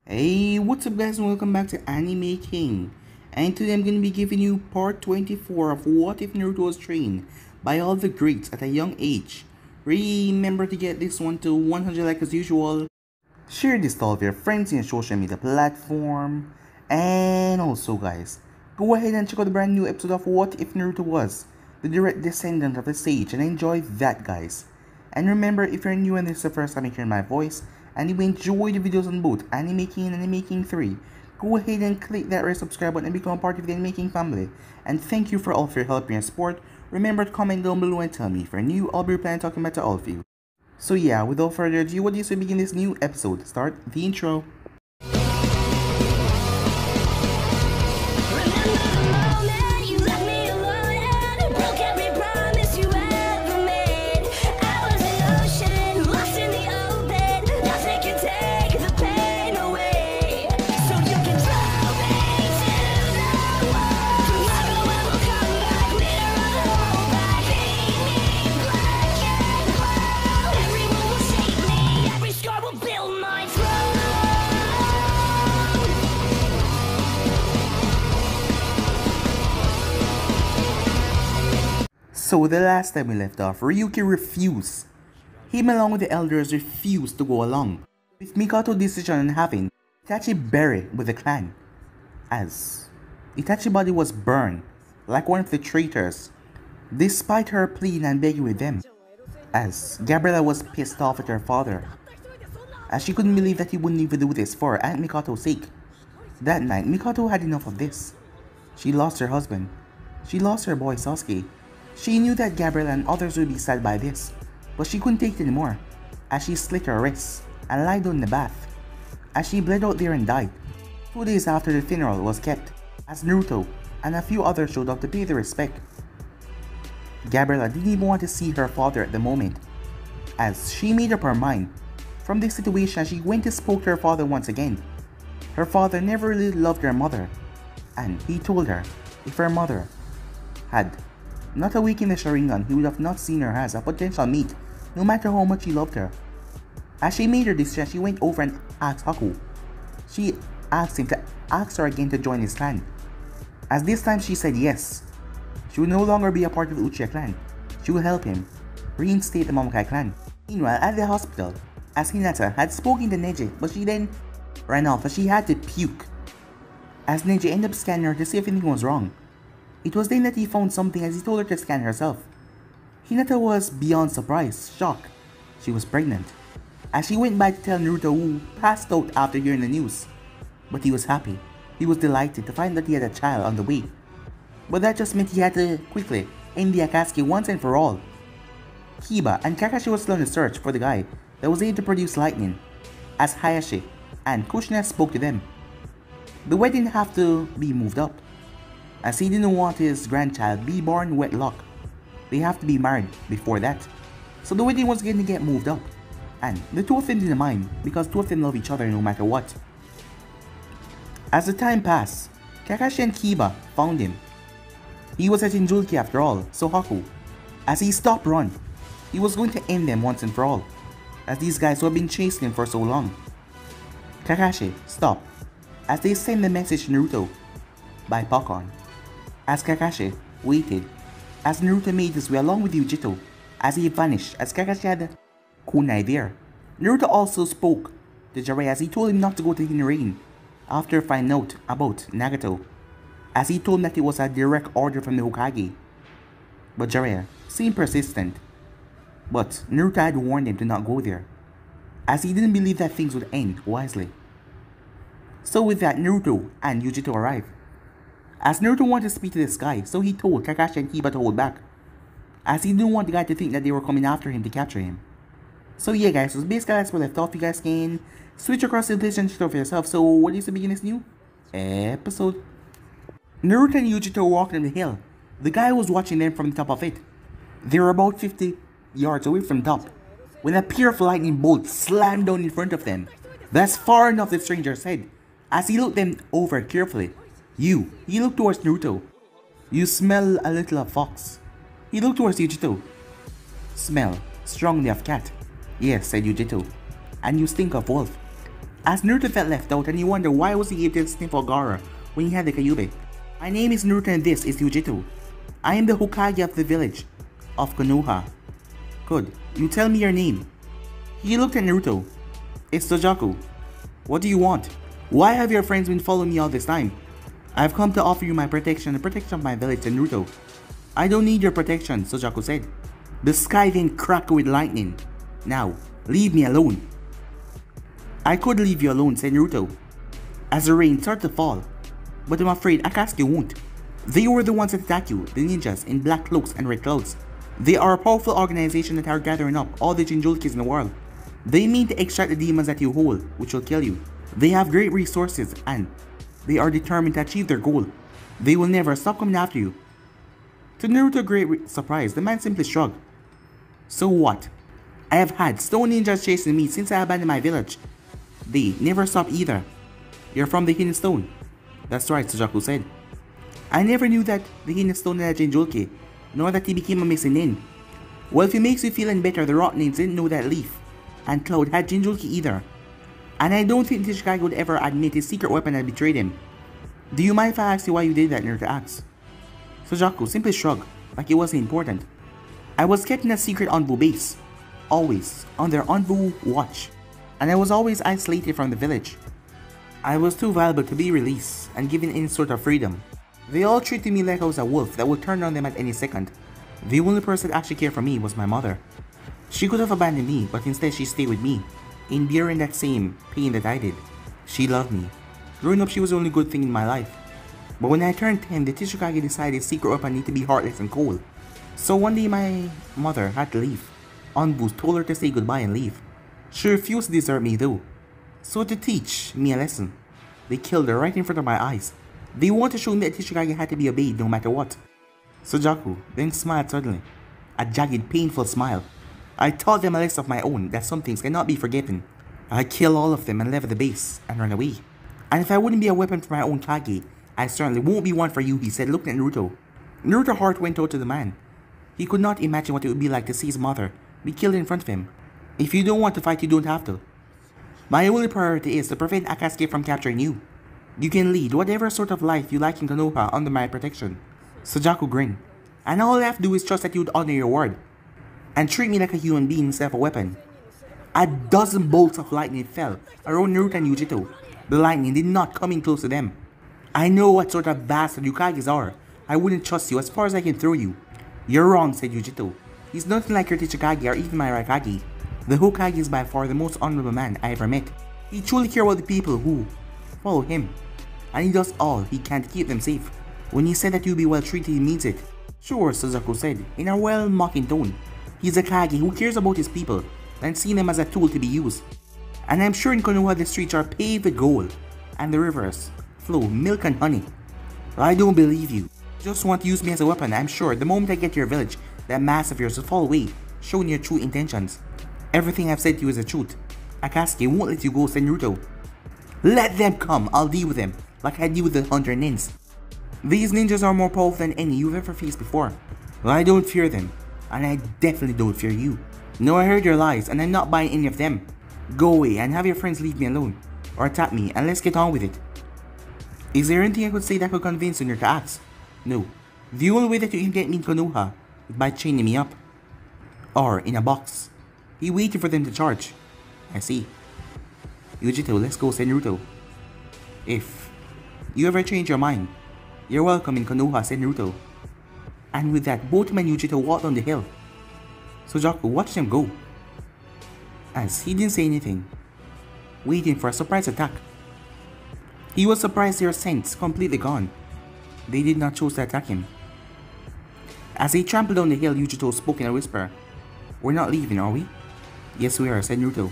Hey, what's up guys and welcome back to Anime King. And today I'm going to be giving you part 24 of What If Naruto Was Trained by all the greats at a young age. Remember to get this one to 100 likes as usual. Share this to all of your friends in your social media platform. And also guys, go ahead and check out the brand new episode of What If Naruto Was, the direct descendant of the sage, and enjoy that guys. And remember, if you're new and this is the first time you hear my voice, and you enjoy the videos on both Anime King and Anime King 3, go ahead and click that red subscribe button and become part of the Anime King family. And thank you for all of your help and support. Remember to comment down below and tell me if you're new, I'll be replying talking about to all of you. So yeah, without further ado, what do you say begin this new episode? Start the intro. So the last time we left off, Ryuki refused. Him along with the elders refused to go along, with Mikato's decision on having Itachi buried with the clan, as Itachi's body was burned like one of the traitors, despite her pleading and begging with them, as Gabriella was pissed off at her father, as she couldn't believe that he wouldn't even do this for Aunt Mikato's sake. That night, Mikato had enough of this. She lost her husband. She lost her boy Sasuke. She knew that Gabriella and others would be sad by this, but she couldn't take it anymore, as she slit her wrists and lied down in the bath, as she bled out there and died. 2 days after the funeral was kept, as Naruto and a few others showed up to pay their respect. Gabriella didn't even want to see her father at the moment, as she made up her mind from this situation as she went to spoke to her father once again. Her father never really loved her mother, and he told her if her mother had not a week in the Sharingan, he would have not seen her as a potential mate, no matter how much he loved her. As she made her decision, she went over and asked Haku. She asked him to ask her again to join his clan. As this time she said yes. She would no longer be a part of the Uchiha clan. She would help him reinstate the Momokai clan. Meanwhile, at the hospital, as Hinata had spoken to Neji, but she then ran off as she had to puke. As Neji ended up scanning her to see if anything was wrong. It was then that he found something as he told her to scan herself. Hinata was beyond surprise, shocked. She was pregnant. As she went back to tell Naruto, who passed out after hearing the news. But he was happy. He was delighted to find that he had a child on the way. But that just meant he had to quickly end the Akatsuki once and for all. Kiba and Kakashi was still on the search for the guy that was able to produce lightning, as Hayashi and Kushina spoke to them. The wedding have to be moved up, as he didn't want his grandchild be born wedlock. They have to be married before that. So the wedding was going to get moved up. And the two of them didn't mind, because two of them love each other no matter what. As the time passed, Kakashi and Kiba found him. He was at Jinchuriki after all, so Haku, as he stopped run, he was going to end them once and for all, as these guys who have been chasing him for so long. Kakashi stopped, as they sent the message to Naruto by Pakon. As Kakashi waited, as Naruto made his way along with Yujito, as he vanished as Kakashi had kunai there. Naruto also spoke to Jiraiya as he told him not to go to Hinrain after finding out about Nagato, as he told him that it was a direct order from the Hokage. But Jiraiya seemed persistent, but Naruto had warned him to not go there, as he didn't believe that things would end wisely. So with that, Naruto and Yujito arrived. As Naruto wanted to speak to this guy, so he told Kakashi and Kiba to hold back, as he didn't want the guy to think that they were coming after him to capture him. So yeah guys, so basically that's where left off. You guys can switch across the PlayStation Store for yourself. So what is to begin this new episode? Naruto and Yujito were walking up the hill. The guy was watching them from the top of it. They were about 50 yards away from the top, when a pair of lightning bolts slammed down in front of them. That's far enough, the stranger said, as he looked them over carefully. He looked towards Naruto. You smell a little of fox. He looked towards Yujito. Smell strongly of cat. Yes, said Yujito. And you stink of wolf. as Naruto felt left out and he wondered why was he able to sniff Gaara when he had the Kyuubi. My name is Naruto and this is Yujito. I am the Hokage of the village of Konoha. Good, you tell me your name. He looked at Naruto. It's Sojaku. What do you want? Why have your friends been following me all this time? I've come to offer you my protection and the protection of my village, said Naruto. I don't need your protection, Sojaku said. The sky then cracked with lightning. Now, leave me alone. I could leave you alone, said Naruto, as the rain started to fall. But I'm afraid Akatsuki won't. They were the ones that attacked you, the ninjas in black cloaks and red clouds. They are a powerful organization that are gathering up all the Jinchurikis in the world. They mean to extract the demons that you hold, which will kill you. They have great resources and they are determined to achieve their goal. They will never stop coming after you. To Naruto's great surprise, the man simply shrugged. So what? I have had stone ninjas chasing me since I abandoned my village. They never stop either. You're from the Hidden Stone. That's right, Sojaku said. I never knew that the Hidden Stone had a Jinchuriki, nor that he became a missing nin. Well, if it makes you feel any better, the Rottnins didn't know that Leaf and Cloud had Jinchuriki either. And I don't think Tishikage would ever admit his secret weapon had betrayed him. Do you mind if I ask you why you did that, Naruto asked? Sojaku simply shrugged, like it wasn't important. I was kept in a secret Anbu base, always under Anbu watch, and I was always isolated from the village. I was too valuable to be released and given any sort of freedom. They all treated me like I was a wolf that would turn on them at any second. The only person that actually cared for me was my mother. She could have abandoned me, but instead she stayed with me, enduring that same pain that I did. She loved me. Growing up, she was the only good thing in my life. But when I turned 10, the Tishikage decided his secret weapon needed to be heartless and cold. So one day my mother had to leave. Anbu told her to say goodbye and leave. She refused to desert me though. So to teach me a lesson, they killed her right in front of my eyes. They wanted to show me that Tishikage had to be obeyed no matter what. Sojaku then smiled suddenly, a jagged, painful smile. I taught them a lesson of my own that some things cannot be forgotten. I killed all of them and left the base and ran away. And if I wouldn't be a weapon for my own Kage, I certainly won't be one for you, he said, looking at Naruto. Naruto's heart went out to the man. He could not imagine what it would be like to see his mother be killed in front of him. If you don't want to fight, you don't have to. My only priority is to prevent Akatsuki from capturing you. You can lead whatever sort of life you like in Konoha under my protection. Sojaku grinned. And all I have to do is trust that you would honor your word and treat me like a human being instead of a weapon. A dozen bolts of lightning fell around Naruto and Yujito. The lightning did not come in close to them. I know what sort of bastard you Kages are. I wouldn't trust you as far as I can throw you. You're wrong, said Yujito. He's nothing like your Tishikage or even my Raikage. The Hokage is by far the most honorable man I ever met. He truly cares about the people who follow him. And he does all he can to keep them safe. When he said that you'll be well treated, he means it. Sure, Suzaku said, in a well-mocking tone. He's a Kage who cares about his people and seeing them as a tool to be used. And I'm sure in Konoha the streets are paved with gold, and the rivers flow milk and honey. I don't believe you. You just want to use me as a weapon. I'm sure the moment I get to your village, that mass of yours will fall away, showing your true intentions. Everything I've said to you is the truth. Akatsuki won't let you go, said Naruto. Let them come, I'll deal with them, like I deal with the 100 nins. These ninjas are more powerful than any you've ever faced before. Well, I don't fear them, and I definitely don't fear you. No, I heard your lies, and I'm not buying any of them. Go away and have your friends leave me alone, or attack me, and let's get on with it. Is there anything I could say that could convince you to act? No. The only way that you can get me in Konoha is by chaining me up. Or in a box. He waited for them to charge. I see. Yujito, let's go, said Naruto. If you ever change your mind, you're welcome in Konoha, said Naruto. And with that, both men and Yujito walked on the hill. Sojaku watched them go, as he didn't say anything, waiting for a surprise attack. He was surprised their scents completely gone. They did not choose to attack him. As they trampled down the hill, Yujito spoke in a whisper. We're not leaving, are we? Yes, we are, said Naruto.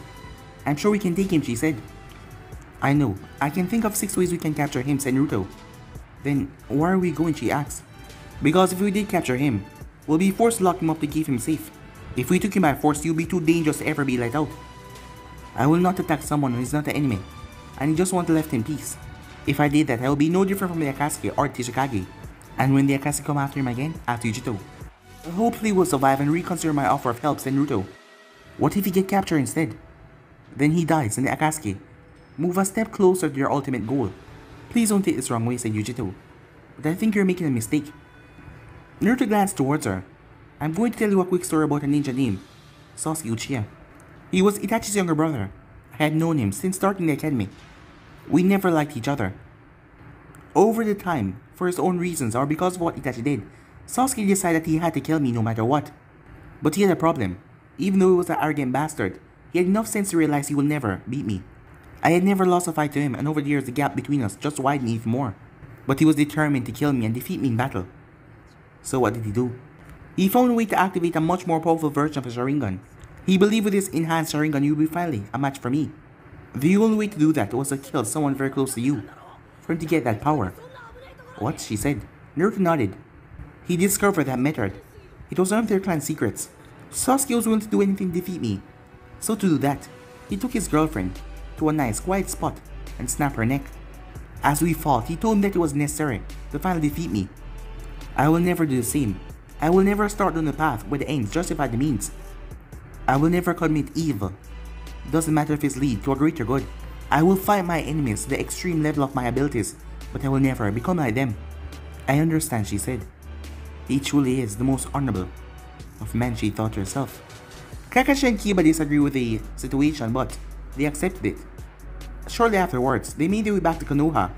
I'm sure we can take him, she said. I know. I can think of 6 ways we can capture him, said Naruto. Then, where are we going, she asked. Because if we did capture him, we'll be forced to lock him up to keep him safe. If we took him by force, he'll be too dangerous to ever be let out. I will not attack someone who is not an enemy, and I just want to left in peace. If I did that, I will be no different from the Akatsuki or Tishikage. And when the Akatsuki come after him again, after Yujito, hopefully we'll survive and reconsider my offer of help, said Naruto. What if he get captured instead? Then he dies and the Akatsuki Move a step closer to your ultimate goal. Please don't take this wrong way, said Yujito. But I think you're making a mistake. Naruto glanced towards her. I'm going to tell you a quick story about a ninja named Sasuke Uchiha. He was Itachi's younger brother. I had known him since starting the academy. We never liked each other. Over the time, for his own reasons or because of what Itachi did, Sasuke decided that he had to kill me no matter what. But he had a problem. Even though he was an arrogant bastard, he had enough sense to realize he would never beat me. I had never lost a fight to him, and over the years the gap between us just widened even more. But he was determined to kill me and defeat me in battle. So what did he do? He found a way to activate a much more powerful version of his Sharingan. He believed with his enhanced Sharingan he would be finally a match for me. The only way to do that was to kill someone very close to you, for him to get that power. What? She said. Naruto nodded. He discovered that method. It was one of their clan's secrets. Sasuke was willing to do anything to defeat me. So to do that, he took his girlfriend to a nice quiet spot and snapped her neck. As we fought, he told him that it was necessary to finally defeat me. I will never do the same. I will never start on the path where the ends justify the means. I will never commit evil. Doesn't matter if it's lead to a greater good. I will fight my enemies to the extreme level of my abilities, but I will never become like them. I understand, she said. He truly is the most honorable of men, she thought to herself. Kakashi and Kiba disagreed with the situation, but they accepted it. Shortly afterwards, they made their way back to Konoha.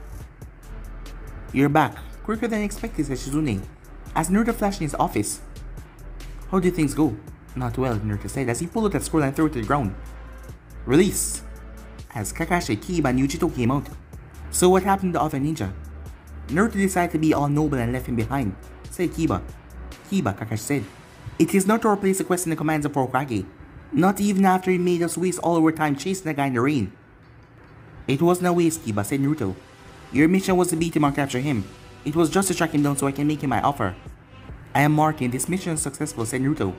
You're back, quicker than expected, said Shizune, as Naruto flashed in his office. How did things go? Not well, Naruto said as he pulled out a scroll and threw it to the ground. Release! As Kakashi, Kiba, and Yujito came out. So what happened to the other ninja? Naruto decided to be all noble and left him behind, said Kiba. Kiba, Kakashi said. It is not our place to question the commands of Hokage. Not even after he made us waste all our time chasing the guy in the rain. It wasn't a waste, Kiba, said Naruto. Your mission was to beat him or capture him. It was just to track him down so I can make him my offer. I am marking this mission successful, said Naruto,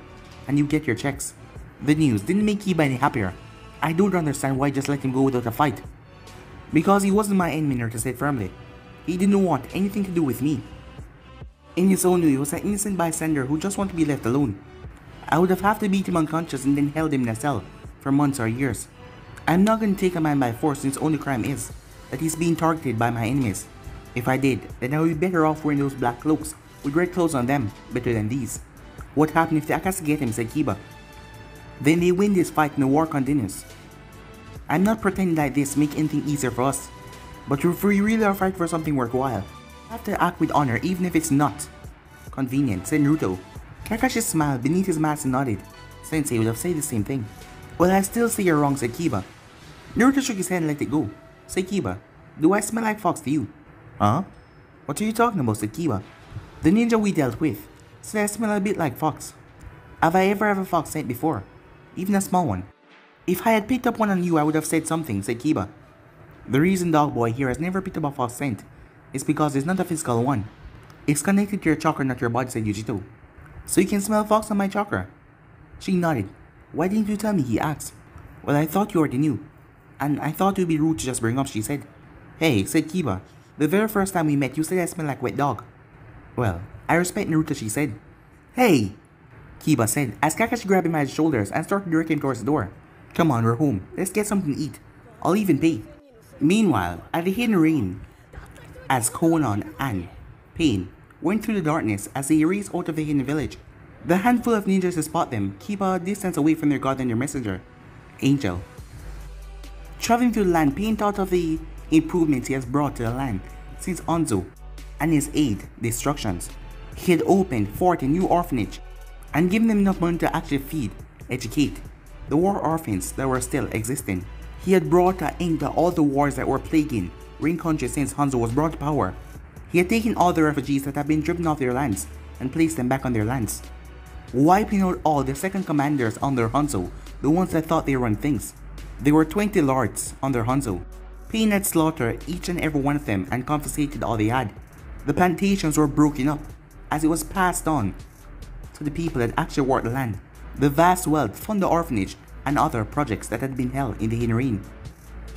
and you get your checks. The news didn't make Kiba any happier. I don't understand why I just let him go without a fight. Because he wasn't my enemy, Naruto said firmly. He didn't want anything to do with me. In his own way, he was an innocent bystander who just wanted to be left alone. I would have to beat him unconscious and then held him in a cell for months or years. I'm not going to take a man by force since only crime is that he's being targeted by my enemies. If I did, then I would be better off wearing those black cloaks with red clothes on them, better than these. What happened if the Akatsuki get him, said Kiba. Then they win this fight and the war continues. I'm not pretending like this make anything easier for us, but if we really are fighting for something worthwhile, I have to act with honor even if it's not convenient, said Naruto. Kakashi smiled beneath his mask and nodded. Sensei would have said the same thing. Well, I still say you're wrong, said Kiba. Naruto shook his head and let it go. Said Kiba, do I smell like fox to you? Huh? What are you talking about, said Kiba. The ninja we dealt with said I smell a bit like fox. Have I ever had a fox scent before? Even a small one? If I had picked up one on you, I would have said something, said Kiba. The reason Dog Boy here has never picked up a fox scent is because it's not a physical one. It's connected to your chakra, not your body, said Yujito. So you can smell fox on my chakra? She nodded. Why didn't you tell me, he asked. Well, I thought you already knew. And I thought it would be rude to just bring up, she said. Hey, said Kiba. The very first time we met, you said I smell like wet dog. Well, I respect Naruto, she said. Hey, Kiba said as Kakashi grabbed him by his shoulders and started directing him towards the door. Come on, we're home. Let's get something to eat. I'll even pay. Meanwhile, at the hidden rain, as Konan and Pain went through the darkness as they raced out of the hidden village, the handful of ninjas to spot them keep a distance away from their god and their messenger, Angel. Traveling through the land, Pain thought of the improvements he has brought to the land since Onzo and his aid destructions. He had opened 40 new orphanage and given them enough money to actually feed, educate the war orphans that were still existing. He had brought an end to all the wars that were plaguing Rain Country since Hanzo was brought to power. He had taken all the refugees that had been driven off their lands and placed them back on their lands, wiping out all the second commanders under Hanzo, the ones that thought they run things. There were 20 lords under Hanzo. Pain had slaughtered each and every one of them and confiscated all they had. The plantations were broken up as it was passed on to the people that actually worked the land. The vast wealth funded the orphanage and other projects that had been held in the hidden rain.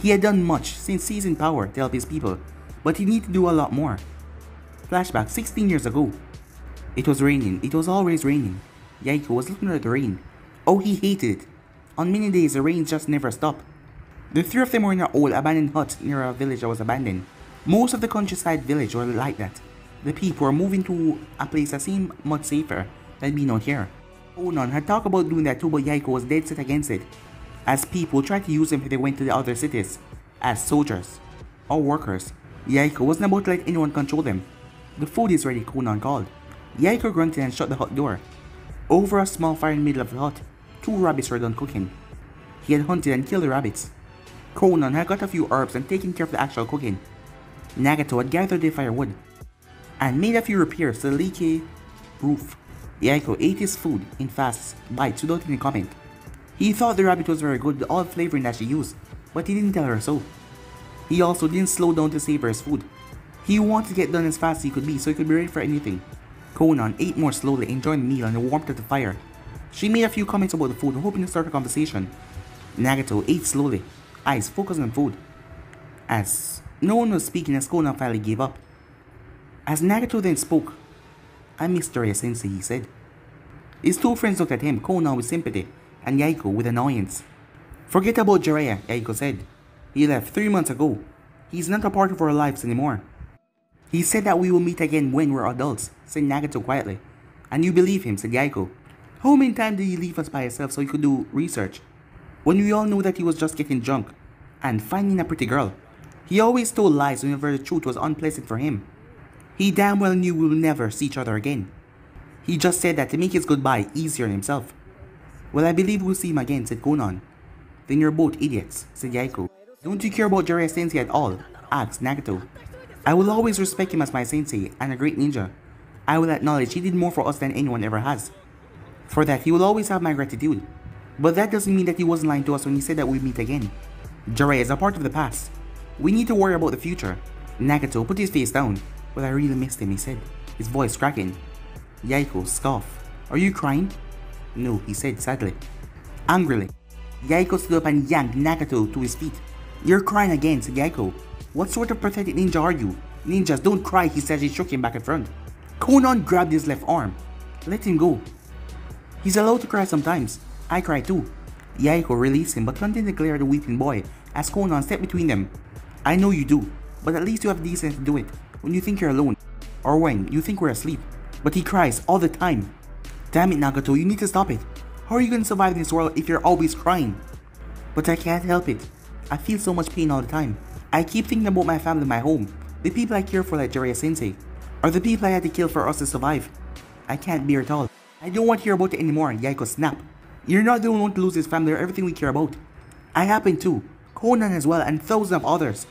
He had done much since seizing power to help his people, but he needed to do a lot more. Flashback 16 years ago. It was raining. It was always raining. Yaiko was looking at the rain. Oh, he hated it. On many days the rain just never stopped. The three of them were in an old abandoned hut near a village that was abandoned. Most of the countryside village were like that. The people were moving to a place that seemed much safer than being out here. Konan had talked about doing that too, but Yaiko was dead set against it, as people tried to use them if they went to the other cities, as soldiers or workers. Yaiko wasn't about to let anyone control them. The food is ready, Konan called. Yaiko grunted and shut the hut door. Over a small fire in the middle of the hut, 2 rabbits were done cooking. He had hunted and killed the rabbits. Konan had got a few herbs and taken care of the actual cooking. Nagato had gathered the firewood and made a few repairs to the leaky roof. Yaiko ate his food in fast bites without any comment. He thought the rabbit was very good with all the flavoring that she used, but he didn't tell her so. He also didn't slow down to savor his food. He wanted to get done as fast as he could be so he could be ready for anything. Konan ate more slowly, enjoying the meal and the warmth of the fire. She made a few comments about the food, hoping to start a conversation. Nagato ate slowly, eyes focused on food. As no one was speaking, as Konan finally gave up. As Nagato then spoke, "I miss Jiraiya-sensei," he said. His 2 friends looked at him, Konan with sympathy and Yaiko with annoyance. "Forget about Jiraiya," Yaiko said. "He left 3 months ago. He's not a part of our lives anymore." "He said that we will meet again when we're adults," said Nagato quietly. "And you believe him," said Yaiko. "How many times did he leave us by himself so he could do research, when we all knew that he was just getting drunk and finding a pretty girl? He always told lies whenever the truth was unpleasant for him. He damn well knew we will never see each other again. He just said that to make his goodbye easier on himself." "Well, I believe we'll see him again," said Konan. "Then you're both idiots," said Yaiko. "Don't you care about Jiraiya-sensei at all?" asked Nagato. "I will always respect him as my sensei and a great ninja. I will acknowledge he did more for us than anyone ever has. For that, he will always have my gratitude. But that doesn't mean that he wasn't lying to us when he said that we'd meet again. Jiraiya is a part of the past. We need to worry about the future." Nagato put his face down. "Well, I really missed him," he said, his voice cracking. Yaiko scoffed. "Are you crying?" "No," he said sadly. Angrily, Yaiko stood up and yanked Nagato to his feet. "You're crying again," said Yaiko. "What sort of pathetic ninja are you? Ninjas don't cry," he said as he shook him back and front. Konan grabbed his left arm. "Let him go. He's allowed to cry sometimes. I cry too." Yaiko released him but continued to glare at the weeping boy as Konan stepped between them. "I know you do, but at least you have decency to do it when you think you're alone, or when you think we're asleep. But he cries all the time. Damn it, Nagato, you need to stop it. How are you going to survive in this world if you're always crying?" "But I can't help it. I feel so much pain all the time. I keep thinking about my family, my home, the people I care for like Jiraiya-sensei, or the people I had to kill for us to survive. I can't bear it all. I don't want to hear about it anymore," Yaiko snapped. "You're not the only one to lose his family or everything we care about. I happen to, Konan as well, and thousands of others.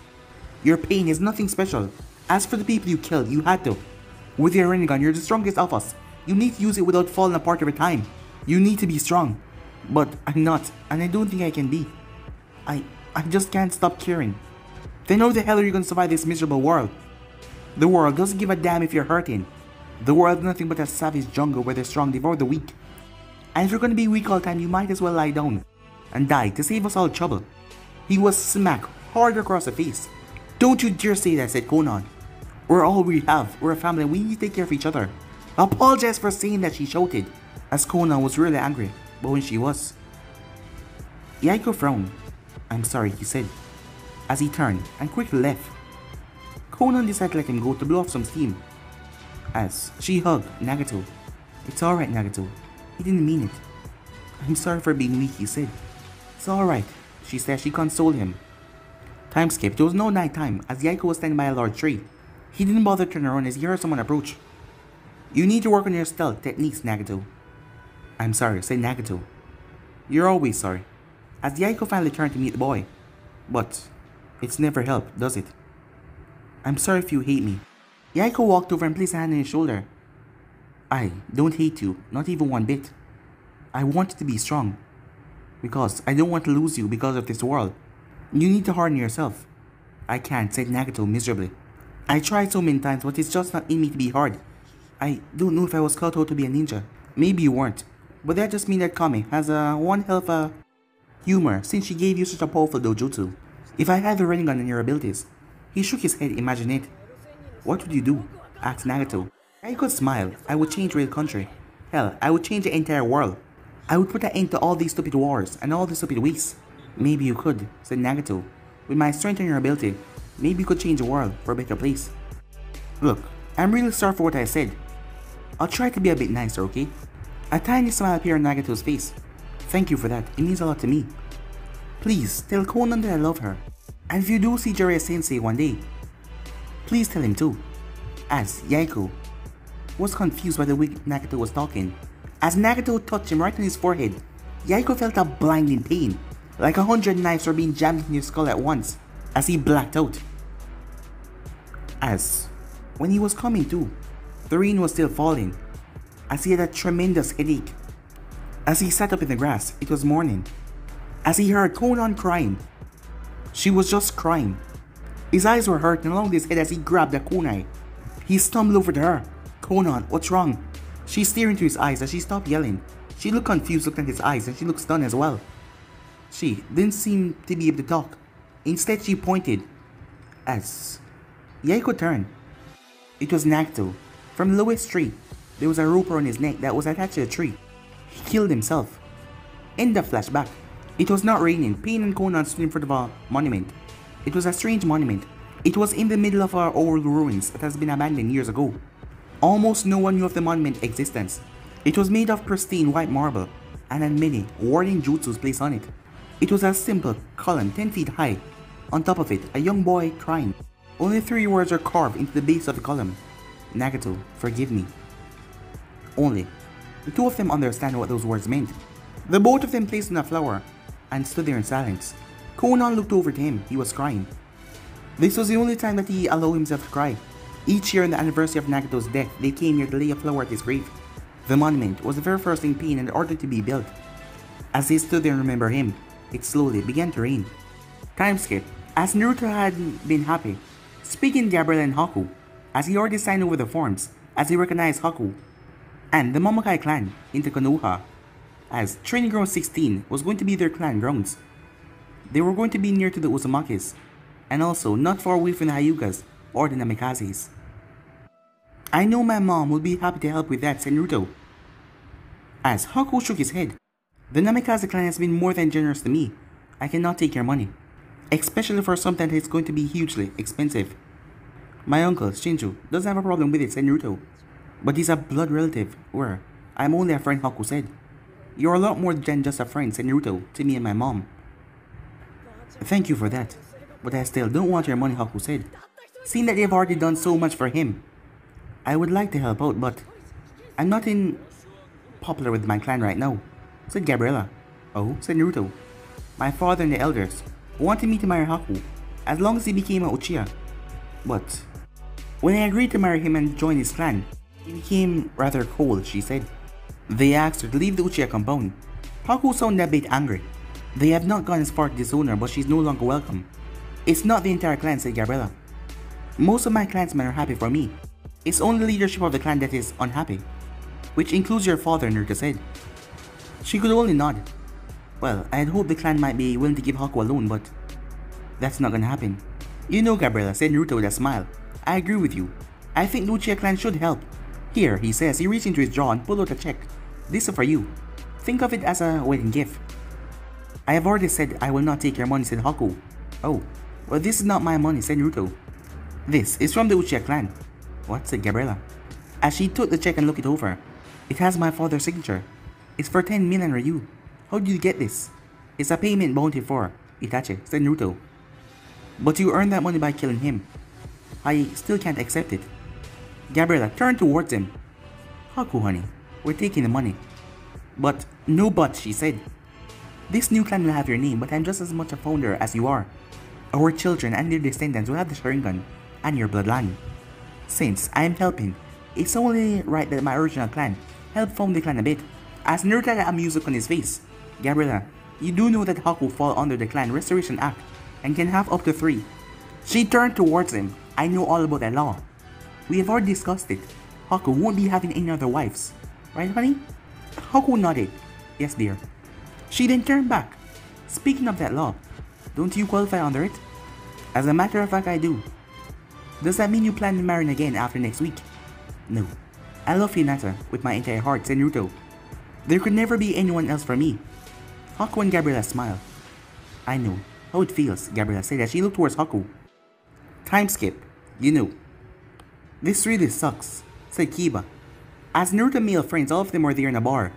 Your pain is nothing special. As for the people you killed, you had to. With your Rinnegan, you're the strongest of us. You need to use it without falling apart every time. You need to be strong. But I'm not, and I don't think I can be. I just can't stop caring. Then how the hell are you going to survive this miserable world? The world doesn't give a damn if you're hurting. The world is nothing but a savage jungle where the strong devour the weak. And if you're going to be weak all the time, you might as well lie down and die to save us all trouble." He was smacked hard across the face. "Don't you dare say that," said Konan. "We're all we have. We're a family and we need to take care of each other." "Apologize for saying that," she shouted, as Konan was really angry, but when she was. Yaiko frowned. "I'm sorry," he said, as he turned and quickly left. Konan decided to let him go to blow off some steam, as she hugged Nagato. "It's alright, Nagato. He didn't mean it." "I'm sorry for being weak," he said. "It's alright," she said as she consoled him. Time skipped. It was now night time as Yaiko was standing by a large tree. He didn't bother to turn around as he heard someone approach. "You need to work on your stealth techniques, Nagato." "I'm sorry," said Nagato. "You're always sorry," as Yaiko finally turned to meet the boy. "But it's never helped, does it?" "I'm sorry if you hate me." Yaiko walked over and placed a hand on his shoulder. "I don't hate you, not even one bit. I want you to be strong, because I don't want to lose you because of this world. You need to harden yourself." "I can't," said Nagato miserably. "I tried so many times, but it's just not in me to be hard. I don't know if I was cut out to be a ninja. Maybe you weren't, but that just means that Kame has one hell of a humor since she gave you such a powerful dojutsu. If I had the Rinnegan and your abilities." He shook his head. "Imagine it." "What would you do?" asked Nagato. I could smile. "I would change real country. Hell, I would change the entire world. I would put an end to all these stupid wars and all the stupid waste. Maybe you could, said Nagato. With my strength and your ability, maybe you could change the world for a better place. Look, I'm really sorry for what I said. I'll try to be a bit nicer, okay? A tiny smile appeared on Nagato's face. Thank you for that, it means a lot to me. Please, tell Konan that I love her. And if you do see Jiraiya Sensei one day, please tell him too. As Yaiko was confused by the way Nagato was talking. As Nagato touched him right on his forehead, Yaiko felt a blinding pain, like 100 knives were being jammed in his skull at once, as he blacked out. As when he was coming to, the rain was still falling, as he had a tremendous headache. As he sat up in the grass, it was morning. As he heard Konan crying. She was just crying. His eyes were hurting along his head as he grabbed a kunai. He stumbled over to her. Konan, what's wrong? She stared into his eyes as she stopped yelling. She looked confused looking at his eyes and she looked stunned as well. She didn't seem to be able to talk. Instead she pointed. As Yaiko turned. It was Nagato. From the lowest tree, there was a rope around his neck that was attached to a tree. He killed himself. In the flashback, it was not raining. Pain and Konan stood in front of a monument. It was a strange monument. It was in the middle of our old ruins that has been abandoned years ago. Almost no one knew of the monument's existence. It was made of pristine white marble and had many warding jutsus placed on it. It was a simple column 10 feet high. On top of it, a young boy crying. Only 3 words are carved into the base of the column. Nagato, forgive me. Only. The two of them understand what those words meant. The both of them placed on a flower and stood there in silence. Konan looked over to him. He was crying. This was the only time that he allowed himself to cry. Each year on the anniversary of Nagato's death, they came here to lay a flower at his grave. The monument was the very first in pain in order to be built. As they stood there and remembered him, it slowly began to rain. Time skip. As Naruto had been happy, speaking to Gabriella and Haku, as he already signed over the forms, as he recognized Haku and the Momokai clan into Konoha, as Training Ground 16 was going to be their clan grounds. They were going to be near to the Uzumakis, and also not far away from the Hyugas or the Namikazes. I know my mom will be happy to help with that, said Naruto. As Haku shook his head, the Namikaze clan has been more than generous to me. I cannot take your money, especially for something that is going to be hugely expensive. My uncle, Shinju, doesn't have a problem with it, said Naruto. But he's a blood relative, where I'm only a friend, Haku said. You're a lot more than just a friend, said Naruto, to me and my mom. Thank you for that, but I still don't want your money, Haku said. Seeing that they've already done so much for him, I would like to help out, but I'm not popular with my clan right now, said Gabriella. Oh, said Naruto. My father and the elders wanted me to marry Haku as long as he became a Uchiha. But when I agreed to marry him and join his clan, he became rather cold, she said. They asked her to leave the Uchiha compound. Haku sounded a bit angry. They have not gone as far to disown her, but she's no longer welcome. It's not the entire clan, said Gabriella. Most of my clansmen are happy for me. It's only the leadership of the clan that is unhappy, which includes your father, Naruto said. She could only nod. Well, I had hoped the clan might be willing to give Haku a loan, but that's not gonna happen. You know, Gabriella, said Naruto with a smile. I agree with you. I think the Uchiha clan should help. Here, he says. He reached into his drawer and pulled out a check. This is for you. Think of it as a wedding gift. I have already said I will not take your money, said Haku. Oh, well, this is not my money, said Naruto. This is from the Uchiha clan. What, said Gabriella. As she took the check and looked it over. It has my father's signature. It's for 10 million Ryu. How did you get this? It's a payment bounty for Itachi, said Naruto. But you earned that money by killing him. I still can't accept it. Gabriella turned towards him. Haku, honey, we're taking the money. But, no but, she said. This new clan will have your name, but I'm just as much a founder as you are. Our children and their descendants will have the Sharingan and your bloodline. Since I am helping, it's only right that my original clan help found the clan a bit. As Naruto had a music on his face. Gabriella, you do know that Haku fall under the Clan Restoration Act and can have up to 3. She turned towards him. I know all about that law. We have already discussed it. Haku won't be having any other wives. Right, honey? Haku nodded. Yes, dear. She then turned back. Speaking of that law, don't you qualify under it? As a matter of fact, I do. Does that mean you plan to marry again after next week? No. I love Hinata with my entire heart, said Naruto. There could never be anyone else for me. Haku and Gabriella smiled. I know how it feels, Gabriella said as she looked towards Haku. Time skip. You know. This really sucks, said Kiba. As Naruto male friends, all of them were there in a bar.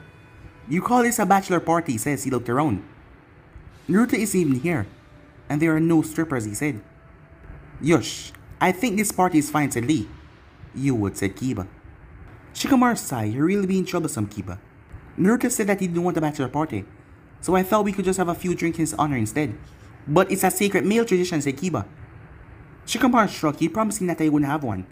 You call this a bachelor party, he says. He looked around. Naruto isn't even here. And there are no strippers, he said. Yush, I think this party is fine, said Lee. You would, said Kiba. Shikamaru sighed. You're really being troublesome, Kiba. Naruto said that he didn't want a bachelor party, so I thought we could just have a few drinks in his honor instead. But it's a sacred male tradition, said Kiba. Shikamaru shrugged. He promised me that I wouldn't have one,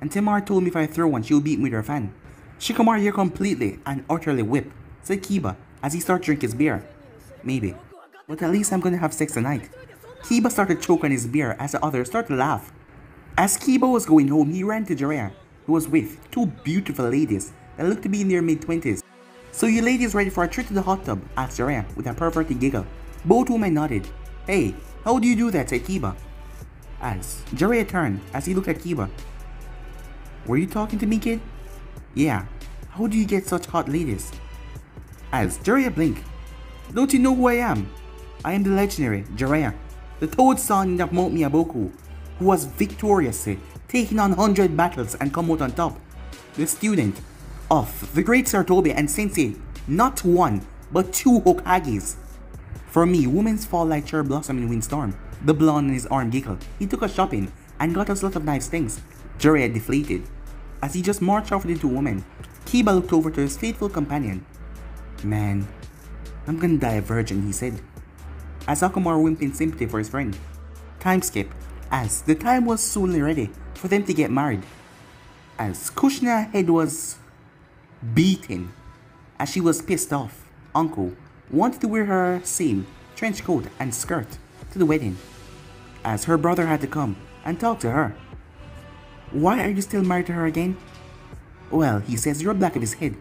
and Temari told me if I throw one, she would beat me with her fan. Shikamaru, you're completely and utterly whipped, said Kiba as he started drinking his beer. Maybe, but at least I'm gonna have sex tonight. Kiba started choking on his beer as the others started to laugh. As Kiba was going home, he ran to Jiraiya, who was with two beautiful ladies that looked to be in their mid-20s. So you ladies ready for a trip to the hot tub? Asked Jiraiya with a perverted giggle. Both women nodded. Hey, how do you do that? Said Kiba. As Jiraiya turned as he looked at Kiba. Were you talking to me, kid? Yeah. How do you get such hot ladies? As Jiraiya blinked. Don't you know who I am? I am the legendary Jiraiya, the Toad son of Mount Miyaboku, who was victorious, taking on 100 battles and come out on top. The student of the great Sartobi and Sensei, not one, but two Hokages. For me, women's fall like cherry blossom in windstorm. The blonde in his arm giggled. He took us shopping and got us a lot of nice things. Jiraiya deflated. As he just marched off with the two women, Kiba looked over to his faithful companion. Man, I'm gonna die a virgin, he said, as Akamaru winked in sympathy for his friend. Time skip, as the time was soon ready for them to get married. As Kushina's head was beaten, as she was pissed off. Uncle wanted to wear her same trench coat and skirt to the wedding, as her brother had to come and talk to her. Why are you still married to her again? Well, he says you're black of his head.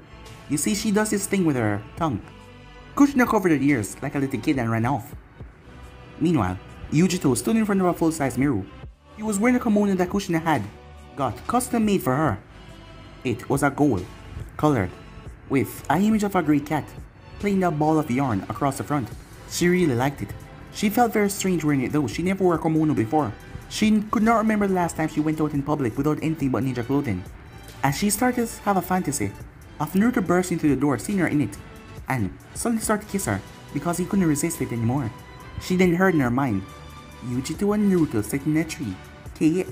You see, she does this thing with her tongue. Kushina covered her ears like a little kid and ran off. Meanwhile, Yujito stood in front of a full-size mirror. He was wearing a kimono that Kushina had got custom made for her. It was a gold, colored, with an image of a grey cat playing a ball of yarn across the front. She really liked it. She felt very strange wearing it though. She never wore a kimono before. She could not remember the last time she went out in public without anything but ninja clothing. As she started to have a fantasy of Naruto bursting through the door, seeing her in it, and suddenly started to kiss her because he couldn't resist it anymore. She then heard in her mind, Yujito and Naruto sitting in a tree, Kissing.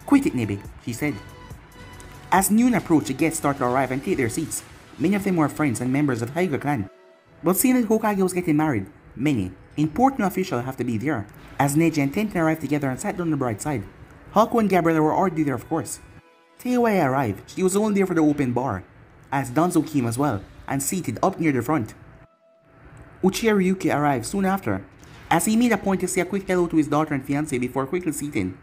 Quit it, Nibi, she said. As noon approached, the guests started to arrive and take their seats. Many of them were friends and members of Hyuga clan. But seeing that Hokage was getting married, many important officials have to be there. As Neji and Tenten arrived together and sat down on the bride's side. Haku and Gabriella were already there, of course. Teiwai arrived. She was only there for the open bar, as Danzo came as well, and seated up near the front. Uchiha Ryuki arrived soon after, as he made a point to say a quick hello to his daughter and fiancé before quickly seating.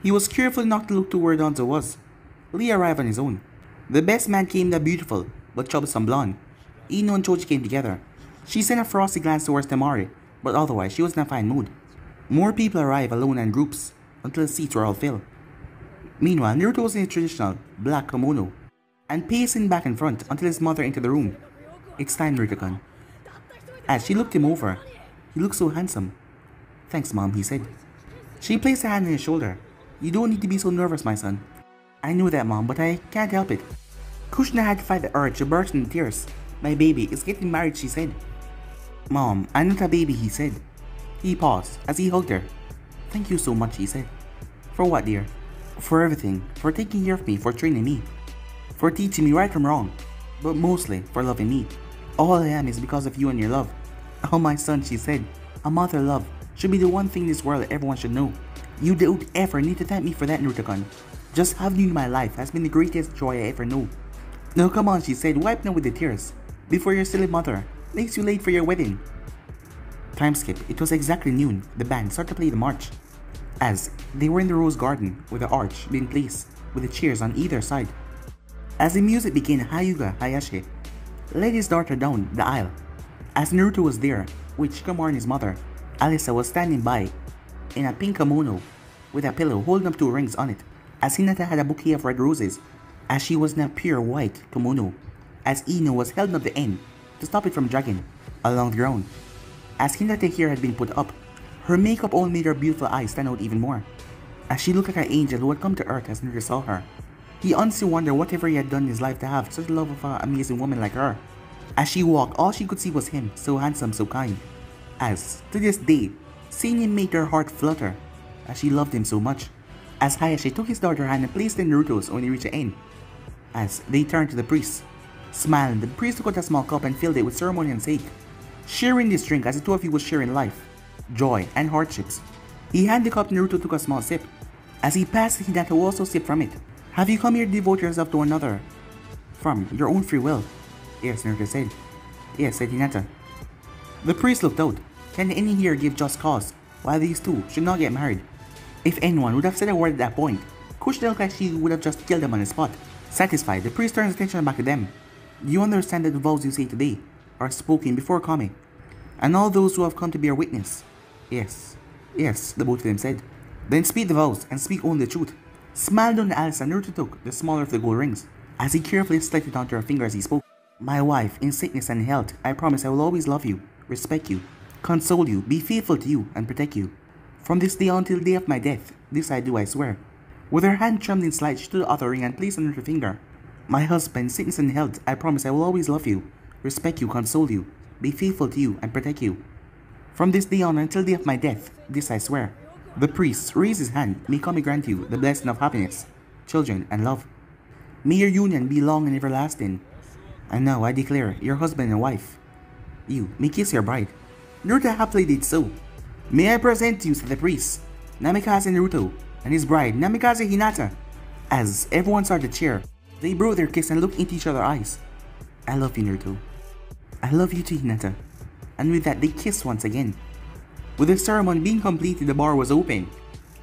He was careful not to look to where Danzo was. Lee arrived on his own. The best man came, the beautiful but troublesome blonde. Ino and Choji came together. She sent a frosty glance towards Temari, but otherwise she was in a fine mood. More people arrived alone and groups, until the seats were all filled. Meanwhile, Naruto was in a traditional black kimono, and pacing back and front until his mother entered the room. It's time, Naruto-kun. As she looked him over, he looked so handsome. Thanks, Mom, he said. She placed a hand on his shoulder. You don't need to be so nervous, my son. I knew that, Mom, but I can't help it. Kushina had to fight the urge to burst into tears. My baby is getting married, she said. Mom, I'm not a baby, he said. He paused as he hugged her. Thank you so much, he said. For what, dear? For everything. For taking care of me, for training me. For teaching me right from wrong. But mostly for loving me. All I am is because of you and your love. Oh, my son, she said. A mother love should be the one thing in this world that everyone should know. You don't ever need to thank me for that, Naruto-kun. Just having you in my life has been the greatest joy I ever know. No, come on, she said, wipe now with the tears. Before your silly mother makes you late for your wedding. Time skip. It was exactly noon. The band started to play the march. As they were in the rose garden with the arch being placed with the chairs on either side. As the music began, Hyuga Hayashi led his daughter down the aisle. As Naruto was there, with Shikamaru and his mother, Alisa was standing by in a pink kimono with a pillow holding up two rings on it. As Hinata had a bouquet of red roses, as she was in a pure white kimono, as Ino was holding up the end to stop it from dragging along the ground. As Hinata's hair had been put up, her makeup only made her beautiful eyes stand out even more. As she looked like an angel who had come to earth as Naruto saw her. He honestly wondered whatever he had done in his life to have such love of an amazing woman like her. As she walked, all she could see was him, so handsome, so kind. As, to this day, seeing him made her heart flutter, as she loved him so much. As Hayashi took his daughter's hand and placed it in Naruto's when he reached the end. As they turned to the priest. Smiling, the priest took out a small cup and filled it with ceremony and sake. Sharing this drink as the two of you was sharing life, joy, and hardships. He handed the cup to Naruto took a small sip. As he passed it, Hinata also sipped from it. Have you come here to devote yourself to another? From your own free will? Yes, Naruto said. Yes, said Hinata. The priest looked out. Can any here give just cause, while these two should not get married? If anyone would have said a word at that point, Kushina looked like she would have just killed them on the spot. Satisfied, the priest turns attention back to them. Do you understand that the vows you say today are spoken before coming, and all those who have come to bear witness? Yes, yes, the both of them said. Then speak the vows, and speak only the truth. Smiled on Alice and Naruto took the smaller of the gold rings, as he carefully slipped it onto her finger as he spoke. My wife, in sickness and health, I promise I will always love you, respect you, console you, be faithful to you, and protect you. From this day on till the day of my death, this I do, I swear. With her hand trembling slightly, she took the other ring and placed it on her finger. My husband, in sickness and health, I promise I will always love you, respect you, console you, be faithful to you, and protect you. From this day on until the day of my death, this I swear. The priest raised his hand, may Kami grant you the blessing of happiness, children, and love. May your union be long and everlasting. And now I declare, your husband and wife, you may kiss your bride. Naruto happily did so. May I present to you, said the priest, Namikaze Naruto, and his bride, Namikaze Hinata. As everyone started to cheer, they broke their kiss and looked into each other's eyes. I love you, Naruto. I love you too, Hinata. And with that, they kissed once again. With the ceremony being completed, the bar was open.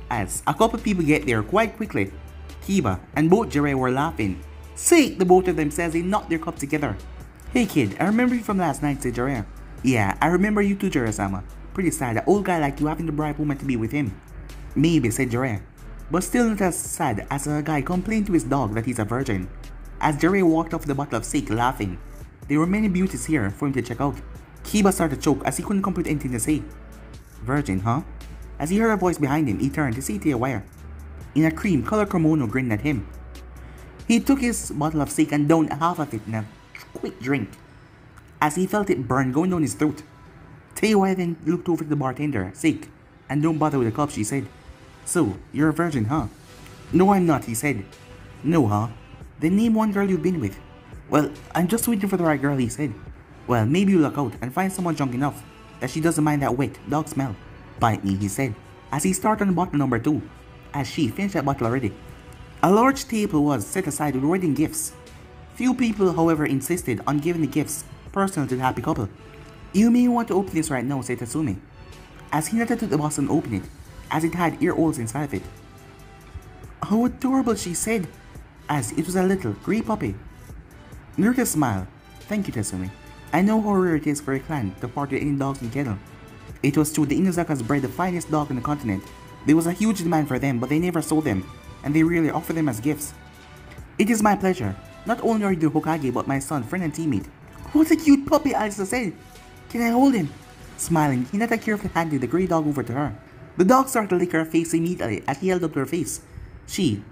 As a couple of people get there quite quickly, Kiba and both Jiraiya were laughing. Sake, the both of them says they knocked their cups together. Hey kid, I remember you from last night, said Jiraiya. Yeah, I remember you too, Jiraiya-sama. Pretty sad, that old guy like you having to bribe woman to be with him. Maybe, said Jiraiya. But still not as sad as a guy complained to his dog that he's a virgin. As Jiraiya walked off the bottle of sake laughing, there were many beauties here for him to check out. Kiba started to choke as he couldn't complete anything to say. Virgin, huh? As he heard a voice behind him, he turned to see Teiwaya. In a cream-colored kimono grinned at him. He took his bottle of sake and downed half of it in a quick drink, as he felt it burn going down his throat. Teiwaya then looked over to the bartender, Sake, and don't bother with the cup, she said. So, you're a virgin, huh? No, I'm not, he said. No, huh? Then name one girl you've been with. Well, I'm just waiting for the right girl, he said. Well, maybe you look out and find someone drunk enough that she doesn't mind that wet dog smell. Bite me, he said, as he started on bottle number 2, as she finished that bottle already. A large table was set aside with wedding gifts. Few people, however, insisted on giving the gifts personal to the happy couple. You may want to open this right now, said Tatsumi, as Hinata took the box and opened it, as it had ear holes inside of it. How adorable, she said, as it was a little grey puppy. Naruto smiled. Thank you, Tatsumi. I know how rare it is for a clan to part with any dogs in the kennel. It was true the Inuzakas bred the finest dog on the continent. There was a huge demand for them, but they never sold them, and they rarely offer them as gifts. It is my pleasure. Not only are you the Hokage, but my son, friend, and teammate. What a cute puppy, Alisa said. Can I hold him? Smiling, Hinata carefully handed the grey dog over to her. The dog started to lick her face immediately as he held up to her face. She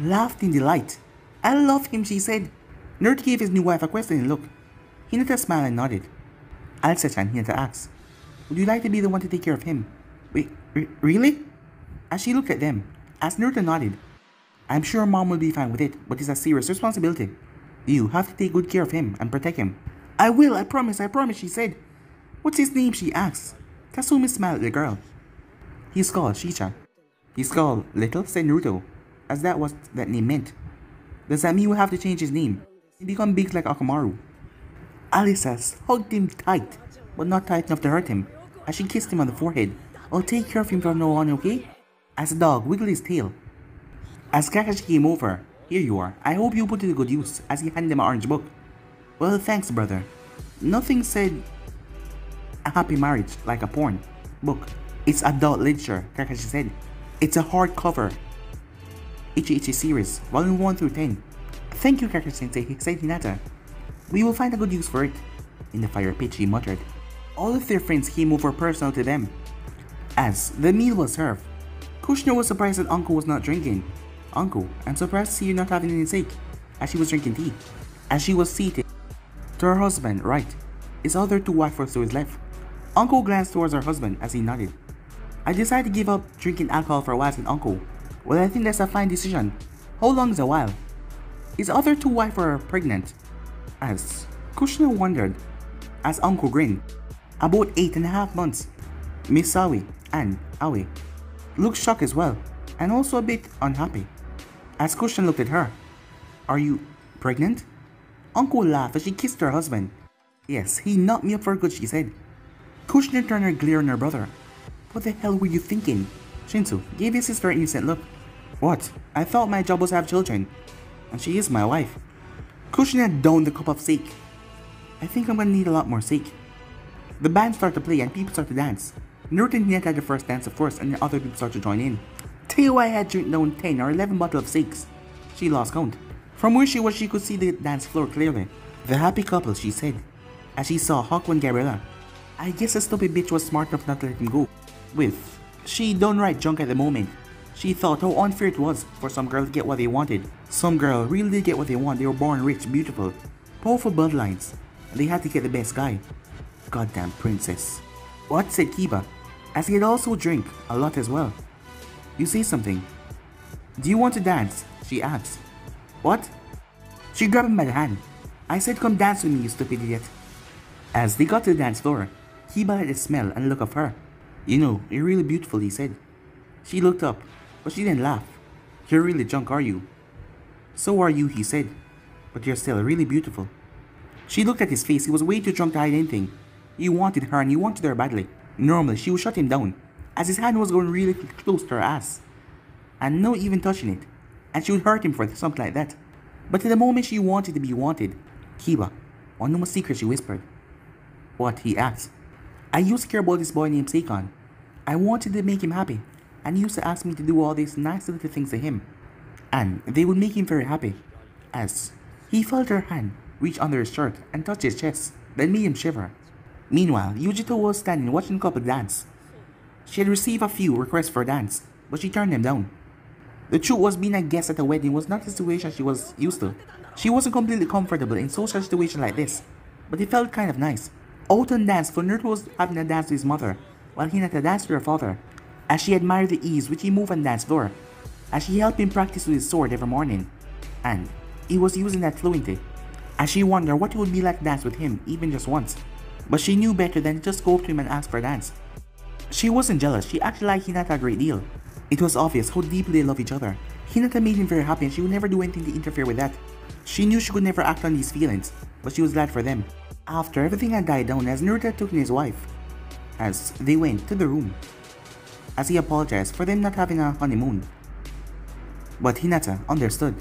laughed in delight. I love him, she said. Naruto gave his new wife a questioning look. Hinata smiled and nodded. Alisa-chan, Hinata asked, would you like to be the one to take care of him? Wait, really? As she looked at them, as Naruto nodded, I'm sure mom will be fine with it, but it's a serious responsibility. You have to take good care of him and protect him. I will, I promise, she said. What's his name, she asked. Kasumi smiled at the girl. He's called Shisha. He's called Little, said Naruto, as that was that name meant. Does that mean we'll have to change his name? He become big like Akamaru. Alisa hugged him tight, but not tight enough to hurt him, as she kissed him on the forehead. I'll take care of him from now on, okay? As the dog wiggled his tail. As Kakashi came over, here you are, I hope you put it to good use, as he handed him an orange book. Well, thanks, brother. Nothing said a happy marriage like a porn book. It's adult literature, Kakashi said. It's a hardcover Ichi series, volume 1 through 10. Thank you, Kakashi-sensei, said Hinata. We will find a good use for it. In the fire pit, she muttered. All of their friends came over personal to them. As the meal was served, Kushina was surprised that Uncle was not drinking. Uncle, I'm surprised to see you not having any sake, as she was drinking tea. As she was seated, to her husband, right, his other two wives to his left. Uncle glanced towards her husband as he nodded. I decided to give up drinking alcohol for a while, said Uncle. Well, I think that's a fine decision. How long is a while? His other two wives were pregnant. As Kushina wondered, as Uncle grinned. About 8.5 months. Miss Sawi and Aoi looked shocked as well, and also a bit unhappy. As Kushina looked at her. Are you pregnant? Uncle laughed as she kissed her husband. Yes, he knocked me up for good, she said. Kushina turned her glare on her brother. What the hell were you thinking? Shinsu gave his sister an innocent look. What? I thought my job was to have children. And she is my wife. Kushina downed the cup of sake. I think I'm gonna need a lot more sake. The band started to play and people started to dance. Naruto and Hinata had the first dance of course, and the other people started to join in. Teiwai had drank down 10 or 11 bottles of sakes. She lost count. From where she was, she could see the dance floor clearly. The happy couple, she said, as she saw Haku and Gabriella. I guess the stupid bitch was smart enough not to let him go. She downright drunk at the moment. She thought how unfair it was for some girl to get what they wanted. Some girl really did get what they want. They were born rich, beautiful, powerful bloodlines, and they had to get the best guy. Goddamn princess. What? Said Kiba, as he had also drank a lot as well. You say something. Do you want to dance? She asked. What? She grabbed him by the hand. I said come dance with me, you stupid idiot. As they got to the dance floor, Kiba had the smell and look of her. You know, you're really beautiful, he said. She looked up, but she didn't laugh. You're really drunk, are you? So are you, he said. But you're still really beautiful. She looked at his face. He was way too drunk to hide anything. He wanted her and he wanted her badly. Normally, she would shut him down, as his hand was going really close to her ass. And no even touching it. And she would hurt him for something like that. But at the moment she wanted to be wanted. Kiba, want to know my secret, she whispered. What? He asked. I used to care about this boy named Seikon. I wanted to make him happy. And he used to ask me to do all these nice little things to him. And they would make him very happy. As he felt her hand reach under his shirt and touch his chest, then made him shiver. Meanwhile, Yujito was standing watching the couple dance. She had received a few requests for a dance, but she turned them down. The truth was, being a guest at a wedding was not the situation she was used to. She wasn't completely comfortable in social situation like this, but it felt kind of nice. Out on dance floor, Naruto was having a dance with his mother, while Hinata danced with her father, as she admired the ease which he moved on the dance floor, as she helped him practice with his sword every morning, and he was using that fluently, as she wondered what it would be like to dance with him even just once. But she knew better than to just go up to him and ask for a dance. She wasn't jealous, she actually liked Hinata a great deal. It was obvious how deeply they love each other. Hinata made him very happy and she would never do anything to interfere with that. She knew she could never act on these feelings, but she was glad for them. After everything had died down, as Naruto took in his wife, as they went to the room, as he apologized for them not having a honeymoon. But Hinata understood.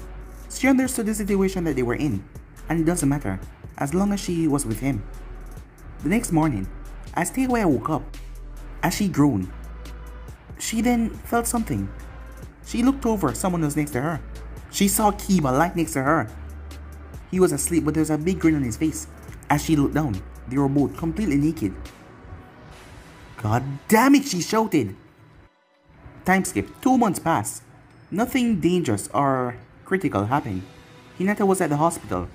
She understood the situation that they were in, and it doesn't matter, as long as she was with him. The next morning, as Teiwaya woke up, as she groaned, she then felt something. She looked over, someone was next to her. She saw Kiba right next to her. He was asleep, but there was a big grin on his face. As she looked down, they were both completely naked. God damn it, she shouted. Time skip, 2 months passed. Nothing dangerous or critical happened. Hinata was at the hospital,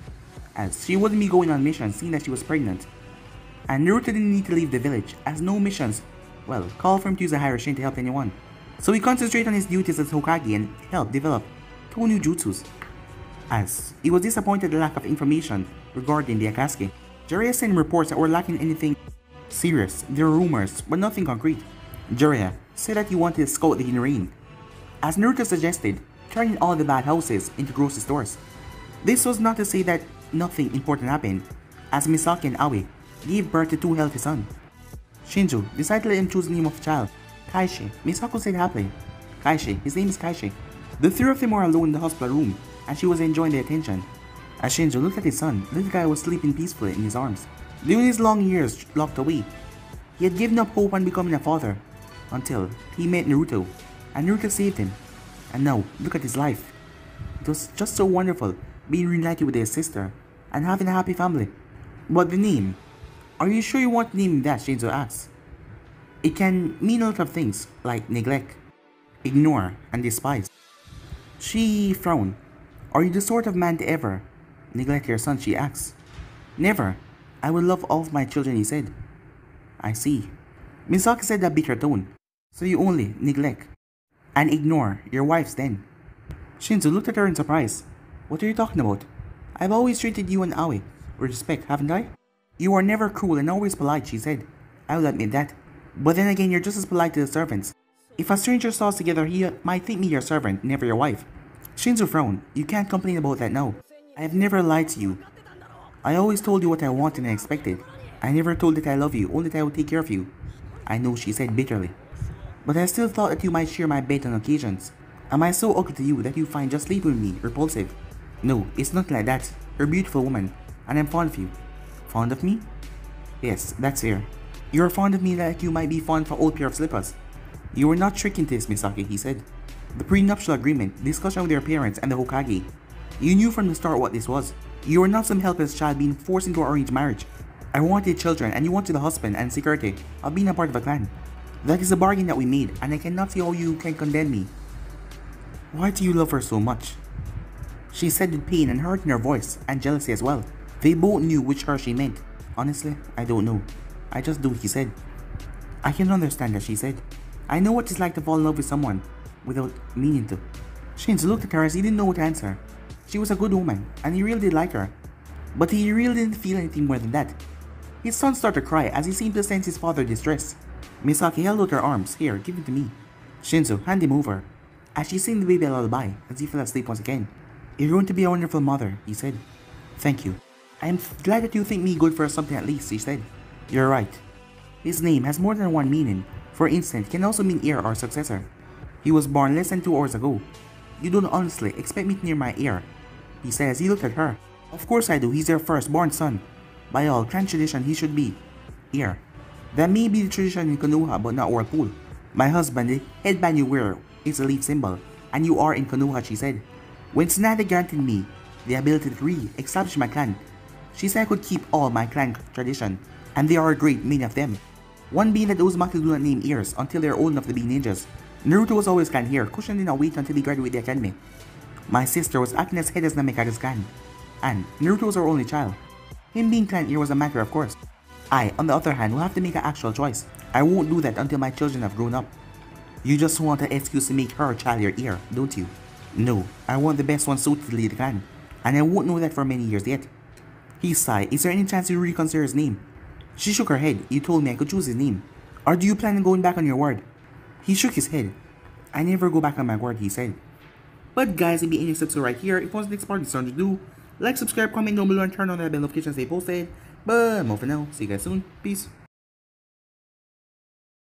as she wouldn't be going on missions seeing that she was pregnant. And Naruto didn't need to leave the village, as no missions, well, called for him to use a higher shin to help anyone. So he concentrated on his duties as Hokage and helped develop 2 new jutsus. As he was disappointed at the lack of information regarding the Akatsuki, Jiraiya sent reports that were lacking anything serious. There were rumors, but nothing concrete. Jiraiya said that he wanted to scout the Hinrain, as Naruto suggested, turning all the bad houses into grocery stores. This was not to say that nothing important happened, as Misaki and Aoi gave birth to 2 healthy sons. Shinju decided to let him choose the name of the child. Kaishi, Misako said happily. Kaishi, his name is Kaishi. The 3 of them were alone in the hospital room, and she was enjoying the attention. As Shinju looked at his son, the little guy was sleeping peacefully in his arms. During his long years locked away, he had given up hope on becoming a father, until he met Naruto, and Naruto saved him. And now, look at his life. It was just so wonderful being reunited with his sister, and having a happy family. But the name, Are you sure you want to name that? Shinzo asked. It can mean a lot of things, like neglect, ignore, and despise. She frowned. Are you the sort of man to ever neglect your son? She asked. Never. I will love all of my children, he said. I see. Misaki said that bitter tone. So you only neglect and ignore your wives then? Shinzo looked at her in surprise. What are you talking about? I've always treated you and Aoi with respect, haven't I? You are never cruel and always polite, she said. I will admit that. But then again, you're just as polite to the servants. If a stranger saw us together, he might think me your servant, never your wife. Shinzo frowned. You can't complain about that now. I have never lied to you. I always told you what I wanted and expected. I never told that I love you, only that I would take care of you. I know, she said bitterly. But I still thought that you might share my bed on occasions. Am I so ugly to you that you find just sleeping with me repulsive? No, it's not like that. You're a beautiful woman, and I'm fond of you. Fond of me? Yes, that's fair. You're fond of me like you might be fond of an old pair of slippers. You were not tricked into this, Misaki, he said. The prenuptial agreement, discussion with your parents, and the Hokage. You knew from the start what this was. You were not some helpless child being forced into an arranged marriage. I wanted children, and you wanted a husband and security of being a part of a clan. That is a bargain that we made, and I cannot see how you can condemn me. Why do you love her so much? She said with pain and hurt in her voice, and jealousy as well. They both knew which her she meant. Honestly, I don't know. I just do, he said. I can understand that, she said. I know what it's like to fall in love with someone, without meaning to. Shinzo looked at her as he didn't know what to answer. She was a good woman, and he really did like her. But he really didn't feel anything more than that. His son started to cry as he seemed to sense his father's distress. Misaki held out her arms. Here, give it to me. Shinzo, hand him over. As she sang the baby a lullaby, as he fell asleep once again. You're going to be a wonderful mother, he said. Thank you. I am glad that you think me good for something at least, he said. You're right. His name has more than one meaning. For instance, it can also mean heir or successor. He was born less than 2 hours ago. You don't honestly expect me to name my heir, he said as he looked at her. Of course I do, he's your firstborn son. By all clan tradition, he should be heir. That may be the tradition in Konoha, but not Whirlpool. My husband, the headband you wear, is a leaf symbol, and you are in Konoha, she said. When Tsunade granted me the ability to re-establish my clan, she said I could keep all my clan tradition, and there are great many of them. One being that Uzumaki do not name heirs until they are old enough to be ninjas. Naruto was always clan heir. Kushina did not wait until he graduated the academy. My sister was acting as head as Namikage's clan, and Naruto was our only child. Him being clan heir was a matter of course. I, on the other hand, will have to make an actual choice. I won't do that until my children have grown up. You just want an excuse to make her child your heir, don't you? No, I want the best one suited to lead the clan, and I won't know that for many years yet. He sighed. Is there any chance you reconsider his name? She shook her head. You told me I could choose his name. Or do you plan on going back on your word? He shook his head. I never go back on my word, he said. But guys, if you any episode right here, if you want the next part, it's time to do. Like, subscribe, comment down below, and turn on that bell notification to stay posted. But more for now. See you guys soon. Peace.